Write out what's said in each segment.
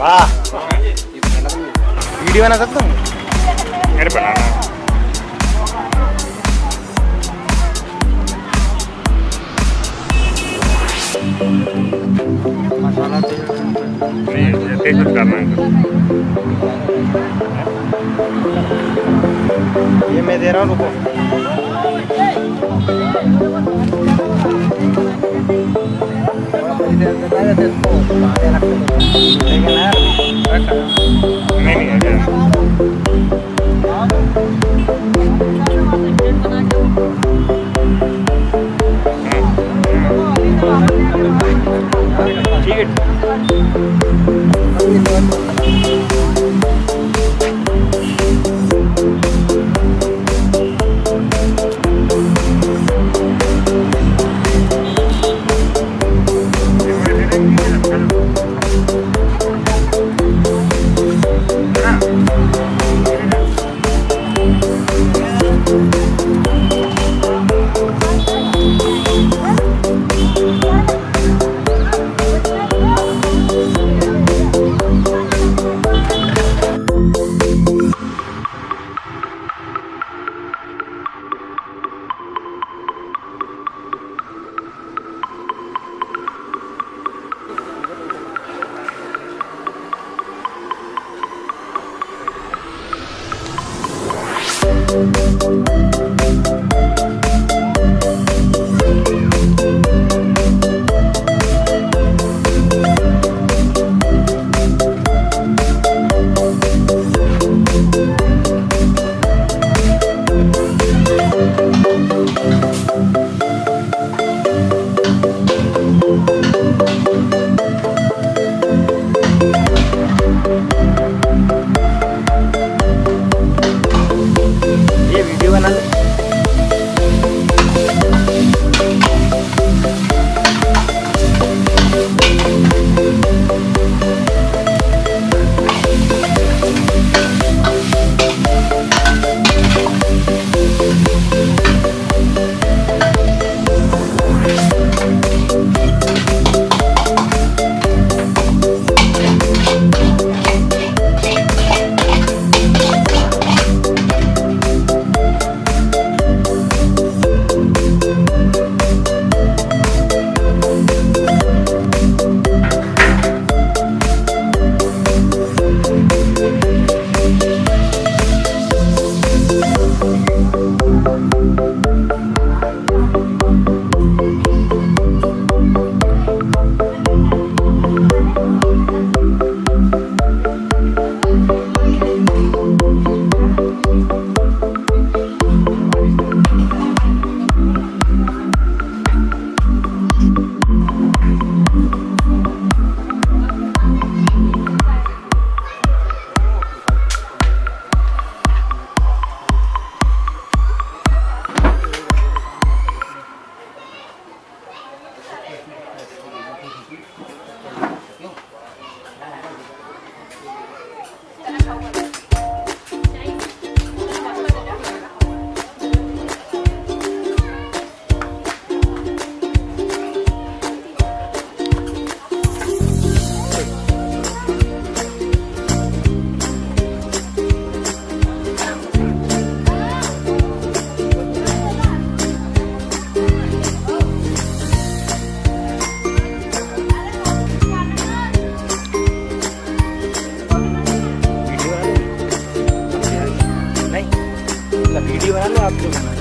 वाह, वीडियो बना सकता हूँ? मेरे बनाना मसाला नहीं, टेस्ट करना है। ये मैं दे रहा हूँ, रुको। नहीं ठीक है। ये वीडियो बना ले। वीडियो बना लो आप जो बनाना है।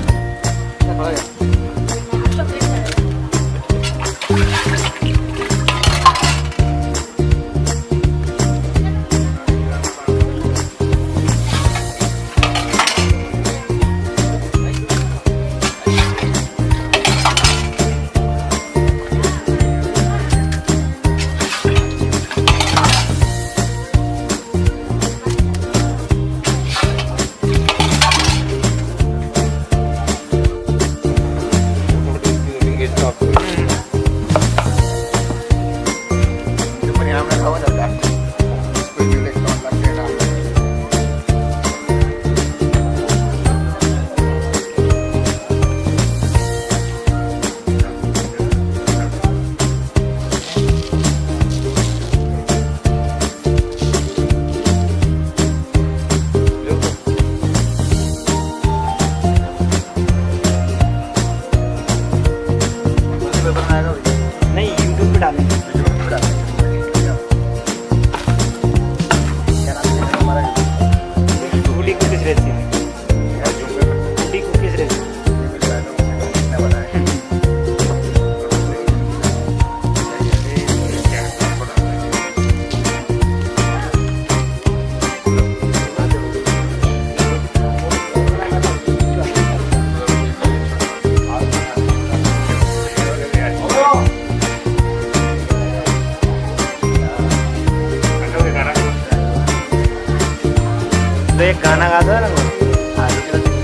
तो एक गाना गाता है ना वो।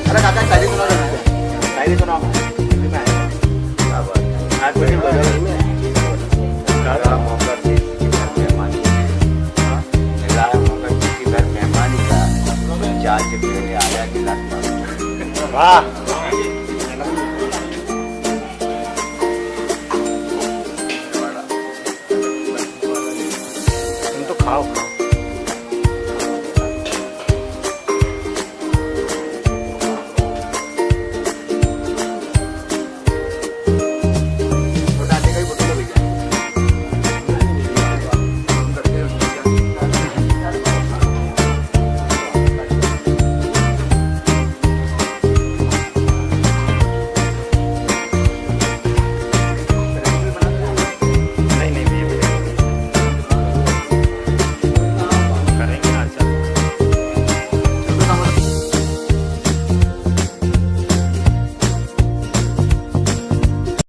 अरे काका शायरी सुना दो। शायरी सुनाओ। हिंदी में आएगा। क्या बात है। आज कुछ बजा रही है। मेरा मौका किसी घर मेहमानी का। मिला है मौका किसी घर मेहमानी का। चार के पहले आया गिलास पानी। वाह